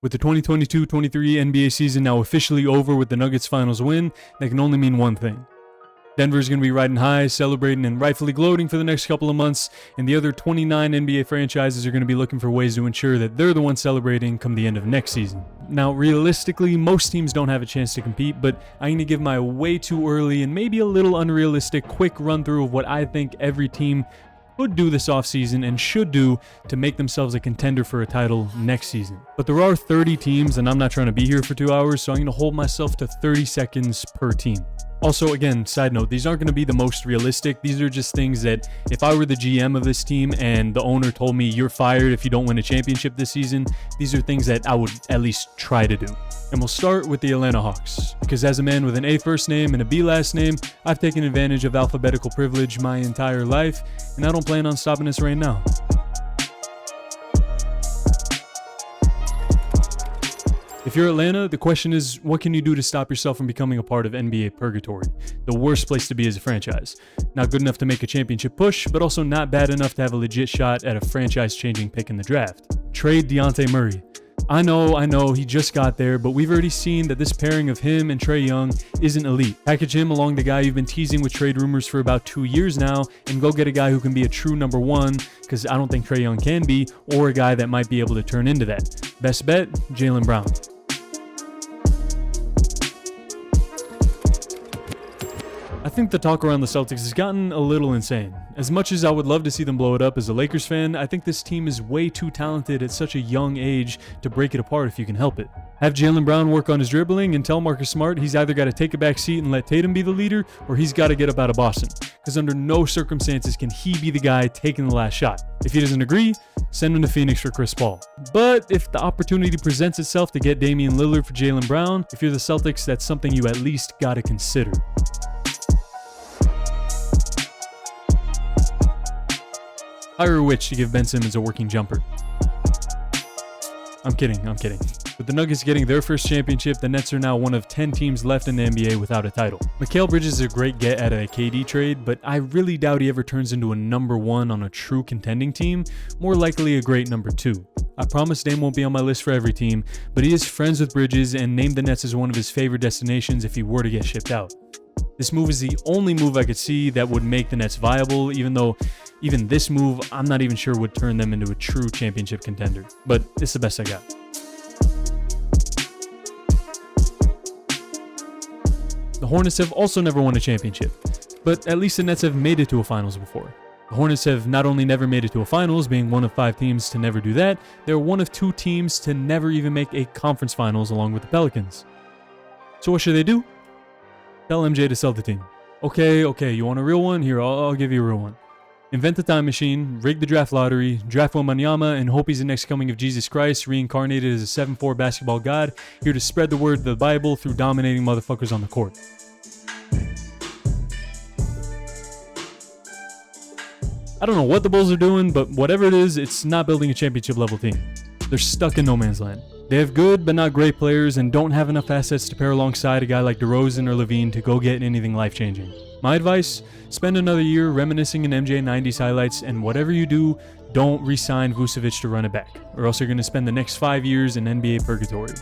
With the 2022-23 NBA season now officially over with the Nuggets finals win, that can only mean one thing. Denver's going to be riding high, celebrating and rightfully gloating for the next couple of months, and the other 29 NBA franchises are going to be looking for ways to ensure that they're the ones celebrating come the end of next season. Now, realistically, most teams don't have a chance to compete, but I'm going to give my way too early and maybe a little unrealistic quick run through of what I think every team could do this offseason and should do to make themselves a contender for a title next season. But there are 30 teams, and I'm not trying to be here for 2 hours, so I'm going to hold myself to 30 seconds per team. Also, again, side note, these aren't going to be the most realistic. These are just things that if I were the GM of this team and the owner told me you're fired if you don't win a championship this season, these are things that I would at least try to do. And we'll start with the Atlanta Hawks, because as a man with an A first name and a B last name, I've taken advantage of alphabetical privilege my entire life, and I don't plan on stopping this right now. If you're Atlanta, the question is, what can you do to stop yourself from becoming a part of NBA purgatory? The worst place to be as a franchise. Not good enough to make a championship push, but also not bad enough to have a legit shot at a franchise-changing pick in the draft. Trade Dejounte Murray. I know, he just got there, but we've already seen that this pairing of him and Trae Young isn't elite. Package him along the guy you've been teasing with trade rumors for about 2 years now, and go get a guy who can be a true number one, because I don't think Trae Young can be, or a guy that might be able to turn into that. Best bet, Jaylen Brown. I think the talk around the Celtics has gotten a little insane. As much as I would love to see them blow it up as a Lakers fan, I think this team is way too talented at such a young age to break it apart if you can help it. Have Jaylen Brown work on his dribbling and tell Marcus Smart he's either got to take a back seat and let Tatum be the leader, or he's got to get up out of Boston, because under no circumstances can he be the guy taking the last shot. If he doesn't agree, send him to Phoenix for Chris Paul. But if the opportunity presents itself to get Damian Lillard for Jaylen Brown, if you're the Celtics, that's something you at least got to consider. Hire a witch to give Ben Simmons a working jumper. I'm kidding. With the Nuggets getting their first championship, the Nets are now one of 10 teams left in the NBA without a title. Mikal Bridges is a great get out of a KD trade, but I really doubt he ever turns into a number one on a true contending team, more likely a great number two. I promise Dame won't be on my list for every team, but he is friends with Bridges and named the Nets as one of his favorite destinations if he were to get shipped out. This move is the only move I could see that would make the Nets viable, even though even this move I'm not even sure would turn them into a true championship contender. But it's the best I got. The Hornets have also never won a championship, but at least the Nets have made it to a finals before. The Hornets have not only never made it to a finals, being one of 5 teams to never do that, they're one of 2 teams to never even make a conference finals along with the Pelicans. So what should they do? Tell MJ to sell the team. Okay, you want a real one? Here, I'll give you a real one. Invent the time machine, rig the draft lottery, draft Wembanyama, and hope he's the next coming of Jesus Christ, reincarnated as a 7'4" basketball god, here to spread the word of the Bible through dominating motherfuckers on the court. I don't know what the Bulls are doing, but whatever it is, it's not building a championship level team. They're stuck in no man's land. They have good but not great players and don't have enough assets to pair alongside a guy like DeRozan or Levine to go get anything life-changing. My advice, spend another year reminiscing in MJ 90s highlights, and whatever you do, don't re-sign Vucevic to run it back, or else you're going to spend the next 5 years in NBA purgatory.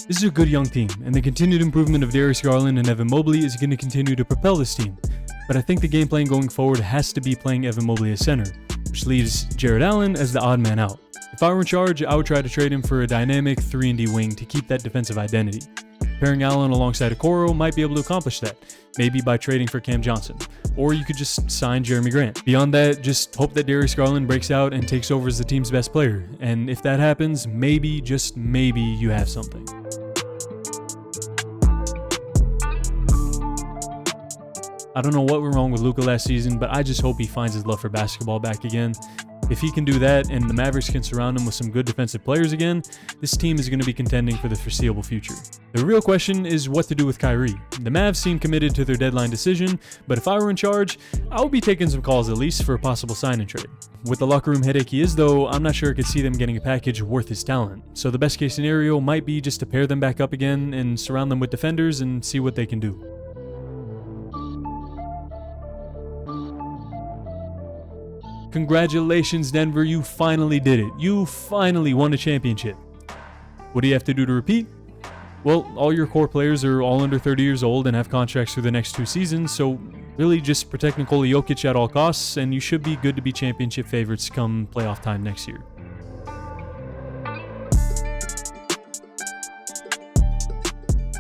This is a good young team, and the continued improvement of Darius Garland and Evan Mobley is going to continue to propel this team. But I think the game plan going forward has to be playing Evan Mobley as center, which leaves Jarrett Allen as the odd man out. If I were in charge, I would try to trade him for a dynamic 3-and-D wing to keep that defensive identity. Pairing Allen alongside Okoro might be able to accomplish that, maybe by trading for Cam Johnson, or you could just sign Jeremy Grant. Beyond that, just hope that Darius Garland breaks out and takes over as the team's best player, and if that happens, maybe, just maybe, you have something. I don't know what went wrong with Luka last season, but I just hope he finds his love for basketball back again. If he can do that and the Mavericks can surround him with some good defensive players again, this team is going to be contending for the foreseeable future. The real question is what to do with Kyrie. The Mavs seem committed to their deadline decision, but if I were in charge, I would be taking some calls at least for a possible sign and trade. With the locker room headache he is though, I'm not sure I could see them getting a package worth his talent. So the best case scenario might be just to pair them back up again and surround them with defenders and see what they can do. Congratulations, Denver, you finally did it. You finally won a championship. What do you have to do to repeat? Well, all your core players are all under 30 years old and have contracts through the next 2 seasons, so really just protect Nikola Jokic at all costs, and you should be good to be championship favorites come playoff time next year.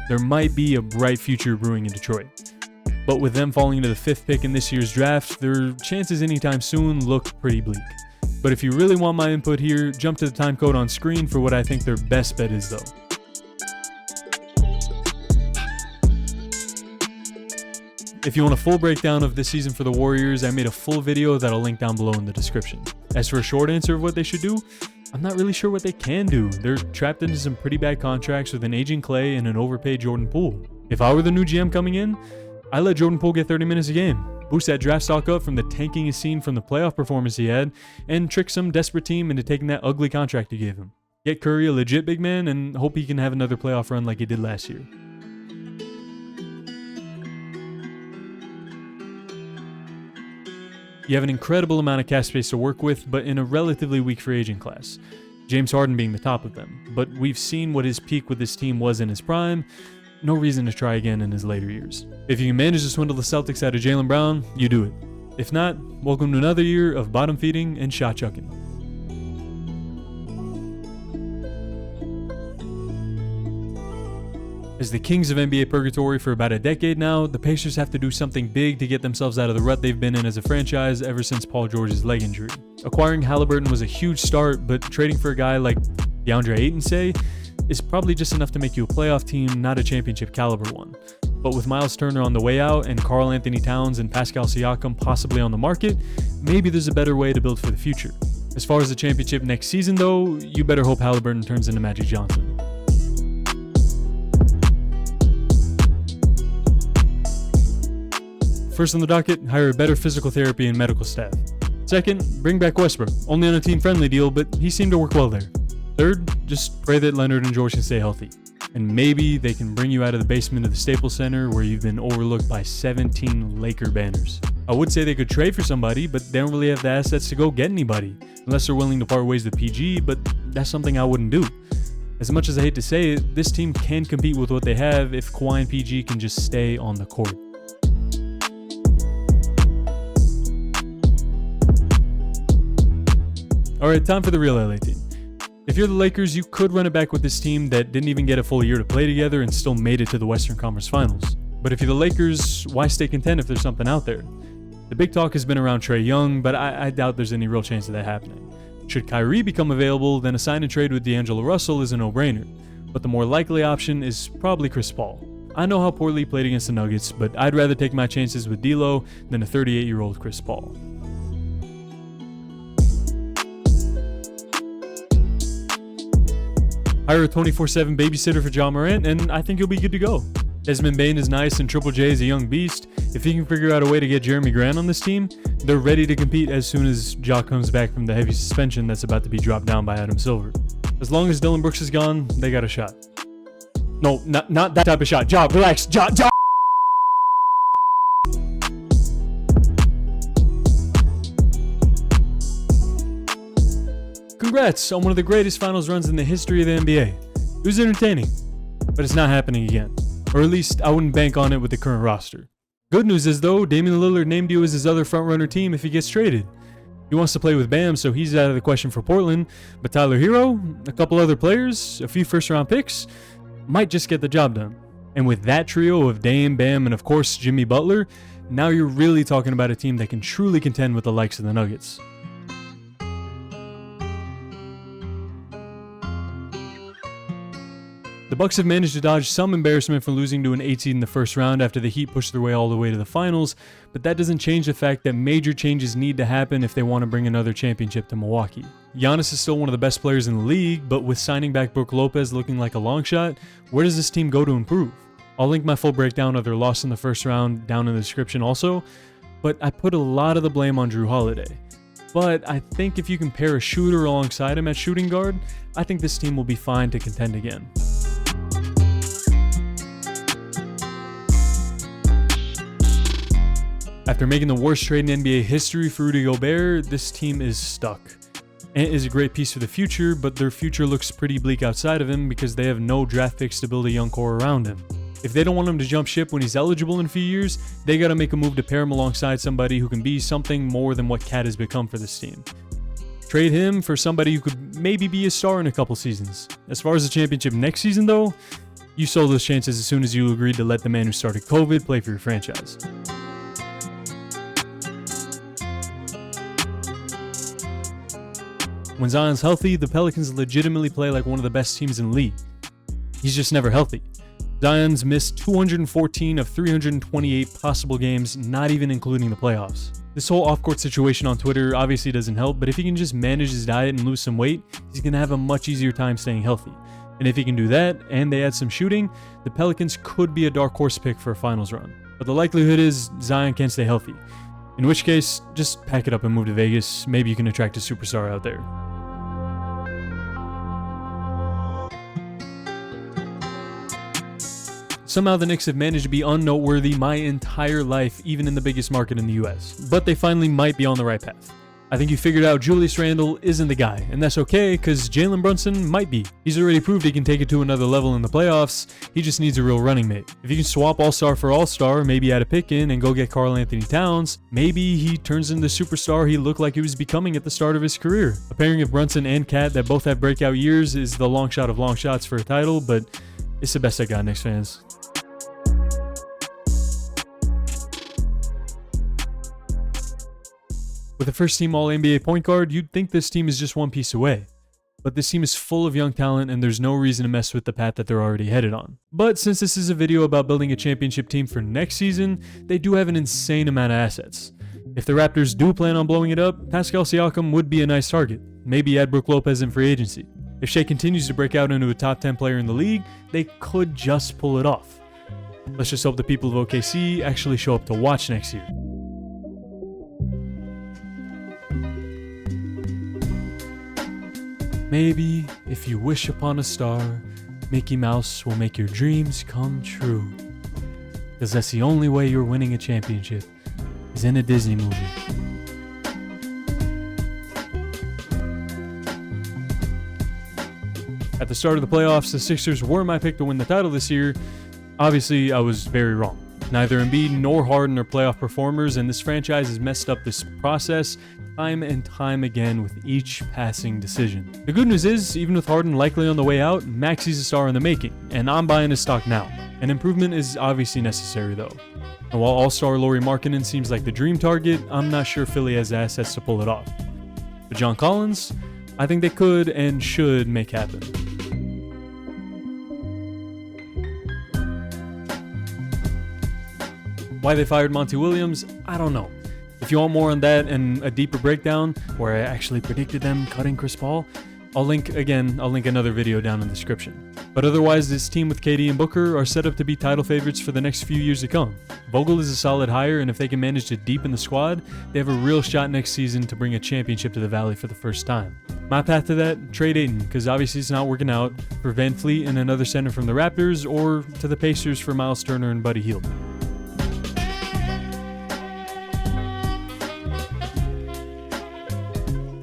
There might be a bright future brewing in Detroit, but with them falling to the 5th pick in this year's draft, their chances anytime soon look pretty bleak. But if you really want my input here, jump to the time code on screen for what I think their best bet is though. If you want a full breakdown of this season for the Warriors, I made a full video that I'll link down below in the description. As for a short answer of what they should do, I'm not really sure what they can do. They're trapped into some pretty bad contracts with an aging Clay and an overpaid Jordan Poole. If I were the new GM coming in, I'd let Jordan Poole get 30 minutes a game, boost that draft stock up from the tanking he's seen from the playoff performance he had, and trick some desperate team into taking that ugly contract he gave him. Get Curry a legit big man and hope he can have another playoff run like he did last year. You have an incredible amount of cap space to work with, but in a relatively weak free agent class. James Harden being the top of them. But we've seen what his peak with this team was in his prime. No reason to try again in his later years. If you can manage to swindle the Celtics out of Jaylen Brown, you do it. If not, welcome to another year of bottom feeding and shot chucking. As the kings of NBA purgatory for about a decade now, the Pacers have to do something big to get themselves out of the rut they've been in as a franchise ever since Paul George's leg injury. Acquiring Halliburton was a huge start, but trading for a guy like DeAndre Ayton, say, is probably just enough to make you a playoff team, not a championship caliber one. But with Miles Turner on the way out and Karl Anthony Towns and Pascal Siakam possibly on the market, maybe there's a better way to build for the future. As far as the championship next season though, you better hope Halliburton turns into Magic Johnson. First on the docket, hire a better physical therapy and medical staff. Second, bring back Westbrook, only on a team-friendly deal, but he seemed to work well there. Third, just pray that Leonard and George can stay healthy. And maybe they can bring you out of the basement of the Staples Center where you've been overlooked by 17 Laker banners. I would say they could trade for somebody, but they don't really have the assets to go get anybody, unless they're willing to part ways with PG, but that's something I wouldn't do. As much as I hate to say it, this team can compete with what they have if Kawhi and PG can just stay on the court. Alright, time for the real LA team. If you're the Lakers, you could run it back with this team that didn't even get a full year to play together and still made it to the Western Conference Finals. But if you're the Lakers, why stay content if there's something out there? The big talk has been around Trae Young, but I doubt there's any real chance of that happening. Should Kyrie become available, then a sign and trade with D'Angelo Russell is a no-brainer. But the more likely option is probably Chris Paul. I know how poorly he played against the Nuggets, but I'd rather take my chances with D'Lo than a 38-year-old Chris Paul. Hire a 24/7 babysitter for Ja Morant, and I think you'll be good to go. Desmond Bane is nice, and Triple J is a young beast. If he can figure out a way to get Jeremy Grant on this team, they're ready to compete as soon as Ja comes back from the heavy suspension that's about to be dropped down by Adam Silver. As long as Dillon Brooks is gone, they got a shot. No, not that type of shot. Ja, relax. Ja. Congrats on one of the greatest finals runs in the history of the NBA. It was entertaining, but it's not happening again. Or at least I wouldn't bank on it with the current roster. Good news is though, Damian Lillard named you as his other frontrunner team if he gets traded. He wants to play with Bam, so he's out of the question for Portland, but Tyler Hero, a couple other players, a few first-round picks, might just get the job done. And with that trio of Dame, Bam, and of course Jimmy Butler, now you're really talking about a team that can truly contend with the likes of the Nuggets. The Bucks have managed to dodge some embarrassment from losing to an 8 seed in the first round after the Heat pushed their way all the way to the finals, but that doesn't change the fact that major changes need to happen if they want to bring another championship to Milwaukee. Giannis is still one of the best players in the league, but with signing back Brook Lopez looking like a long shot, where does this team go to improve? I'll link my full breakdown of their loss in the first round down in the description also, but I put a lot of the blame on Drew Holiday. But I think if you can pair a shooter alongside him at shooting guard, I think this team will be fine to contend again. After making the worst trade in NBA history for Rudy Gobert, this team is stuck. Ant is a great piece for the future, but their future looks pretty bleak outside of him because they have no draft picks to build a young core around him. If they don't want him to jump ship when he's eligible in a few years, they gotta make a move to pair him alongside somebody who can be something more than what Cat has become for this team. Trade him for somebody who could maybe be a star in a couple seasons. As far as the championship next season though, you sold those chances as soon as you agreed to let the man who started COVID play for your franchise. When Zion's healthy, the Pelicans legitimately play like one of the best teams in the league. He's just never healthy. Zion's missed 214 of 328 possible games, not even including the playoffs. This whole off-court situation on Twitter obviously doesn't help, but if he can just manage his diet and lose some weight, he's going to have a much easier time staying healthy. And if he can do that, and they add some shooting, the Pelicans could be a dark horse pick for a finals run. But the likelihood is Zion can't stay healthy. In which case, just pack it up and move to Vegas. Maybe you can attract a superstar out there. Somehow the Knicks have managed to be unnoteworthy my entire life, even in the biggest market in the US. But they finally might be on the right path. I think you figured out Julius Randle isn't the guy, and that's okay, because Jalen Brunson might be. He's already proved he can take it to another level in the playoffs, he just needs a real running mate. If you can swap All-Star for All-Star, maybe add a pick in and go get Karl Anthony Towns, maybe he turns into the superstar he looked like he was becoming at the start of his career. A pairing of Brunson and Cat that both have breakout years is the long shot of long shots for a title, but it's the best I got, Knicks fans. With a first-team All-NBA point guard, you'd think this team is just one piece away. But this team is full of young talent and there's no reason to mess with the path that they're already headed on. But since this is a video about building a championship team for next season, they do have an insane amount of assets. If the Raptors do plan on blowing it up, Pascal Siakam would be a nice target. Maybe add Brook Lopez in free agency. If Shea continues to break out into a top 10 player in the league, they could just pull it off. Let's just hope the people of OKC actually show up to watch next year. Maybe, if you wish upon a star, Mickey Mouse will make your dreams come true. Because that's the only way you're winning a championship, is in a Disney movie. At the start of the playoffs, the Sixers were my pick to win the title this year. Obviously, I was very wrong. Neither Embiid nor Harden are playoff performers, and this franchise has messed up this process time and time again with each passing decision. The good news is, even with Harden likely on the way out, Maxi's a star in the making, and I'm buying his stock now. An improvement is obviously necessary though. And while All-Star Lauri Markkanen seems like the dream target, I'm not sure Philly has the assets to pull it off. But John Collins, I think they could and should make happen. Why they fired Monty Williams, I don't know. If you want more on that and a deeper breakdown, where I actually predicted them cutting Chris Paul, I'll link another video down in the description. But otherwise, this team with KD and Booker are set up to be title favorites for the next few years to come. Vogel is a solid hire, and if they can manage to deepen the squad, they have a real shot next season to bring a championship to the Valley for the first time. My path to that, trade Ayton, because obviously it's not working out, for Van Fleet and another center from the Raptors, or to the Pacers for Miles Turner and Buddy Hield.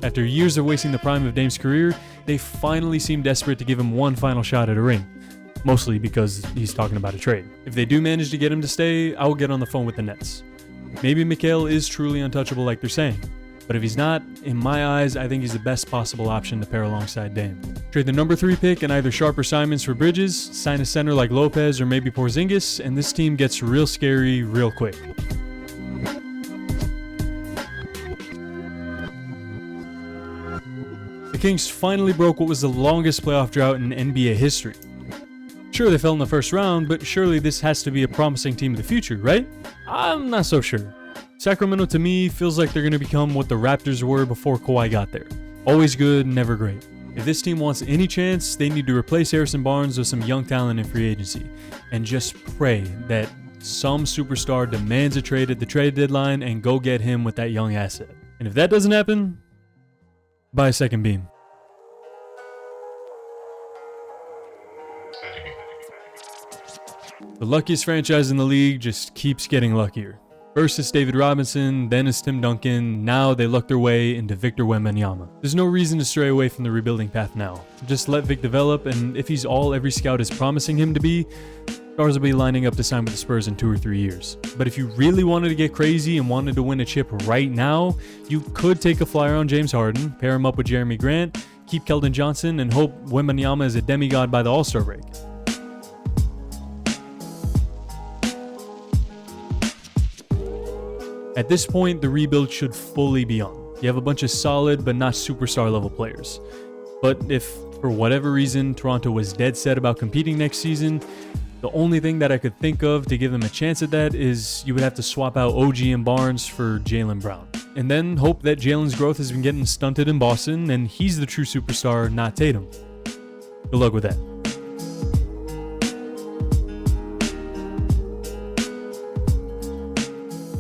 After years of wasting the prime of Dame's career, they finally seem desperate to give him one final shot at a ring. Mostly because he's talking about a trade. If they do manage to get him to stay, I will get on the phone with the Nets. Maybe Mikal is truly untouchable like they're saying. But if he's not, in my eyes, I think he's the best possible option to pair alongside Dame. Trade the number 3 pick and either Sharp or Simons for Bridges, sign a center like Lopez or maybe Porzingis, and this team gets real scary real quick. The Kings finally broke what was the longest playoff drought in NBA history. Sure, they fell in the first round, but surely this has to be a promising team of the future, right? I'm not so sure. Sacramento to me feels like they're going to become what the Raptors were before Kawhi got there. Always good, never great. If this team wants any chance, they need to replace Harrison Barnes with some young talent in free agency. And just pray that some superstar demands a trade at the trade deadline and go get him with that young asset. And if that doesn't happen, buy a second beam. The luckiest franchise in the league just keeps getting luckier. First it's David Robinson, then it's Tim Duncan, now they luck their way into Victor Wembanyama. There's no reason to stray away from the rebuilding path now. Just let Vic develop, and if he's all every scout is promising him to be, Stars will be lining up to sign with the Spurs in 2 or 3 years. But if you really wanted to get crazy and wanted to win a chip right now, you could take a flyer on James Harden, pair him up with Jeremy Grant, keep Keldon Johnson, and hope Wembanyama is a demigod by the All-Star break. At this point, the rebuild should fully be on. You have a bunch of solid but not superstar level players. But if, for whatever reason, Toronto was dead set about competing next season, the only thing that I could think of to give them a chance at that is you would have to swap out OG and Barnes for Jaylen Brown. And then hope that Jalen's growth has been getting stunted in Boston and he's the true superstar, not Tatum. Good luck with that.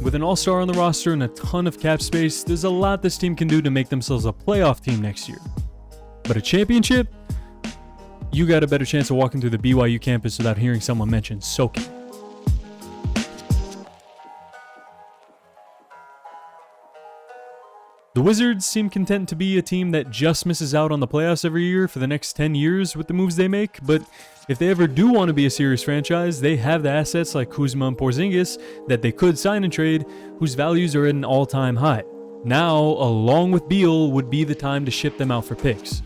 With an all-star on the roster and a ton of cap space, there's a lot this team can do to make themselves a playoff team next year. But a championship? You got a better chance of walking through the BYU campus without hearing someone mention soaking. The Wizards seem content to be a team that just misses out on the playoffs every year for the next 10 years with the moves they make, but if they ever do want to be a serious franchise, they have the assets like Kuzma and Porzingis that they could sign and trade, whose values are at an all-time high. Now, along with Beal, would be the time to ship them out for picks.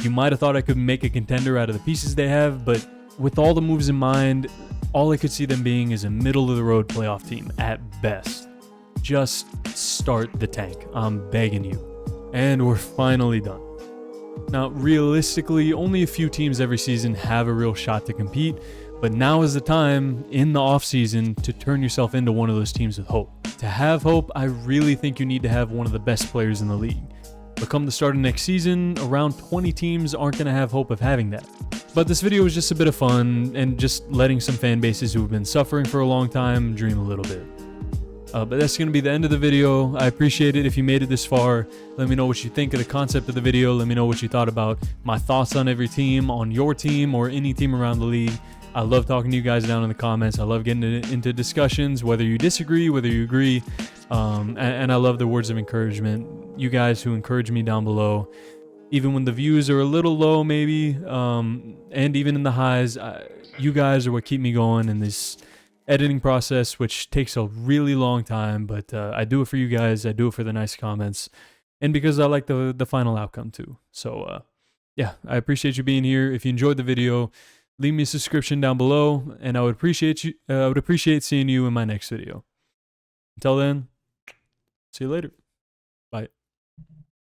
You might have thought I could make a contender out of the pieces they have, but with all the moves in mind, all I could see them being is a middle-of-the-road playoff team at best. Just start the tank. I'm begging you. And we're finally done. Now, realistically, only a few teams every season have a real shot to compete, but now is the time, in the offseason, to turn yourself into one of those teams with hope. To have hope, I really think you need to have one of the best players in the league. But come the start of next season, around 20 teams aren't going to have hope of having that. But this video was just a bit of fun, and just letting some fan bases who have been suffering for a long time dream a little bit. But that's going to be the end of the video. I appreciate it if you made it this far. Let me know what you think of the concept of the video. Let me know what you thought about my thoughts on every team, on your team, or any team around the league. I love talking to you guys down in the comments. I love getting into discussions, whether you disagree, whether you agree. And I love the words of encouragement. You guys who encourage me down below. Even when the views are a little low, maybe, and even in the highs, you guys are what keep me going in this editing process, which takes a really long time, but I do it for you guys. I do it for the nice comments, and because I like the final outcome too. So yeah, I appreciate you being here. If you enjoyed the video, leave me a subscription down below, and I would appreciate seeing you in my next video. Until then, see you later.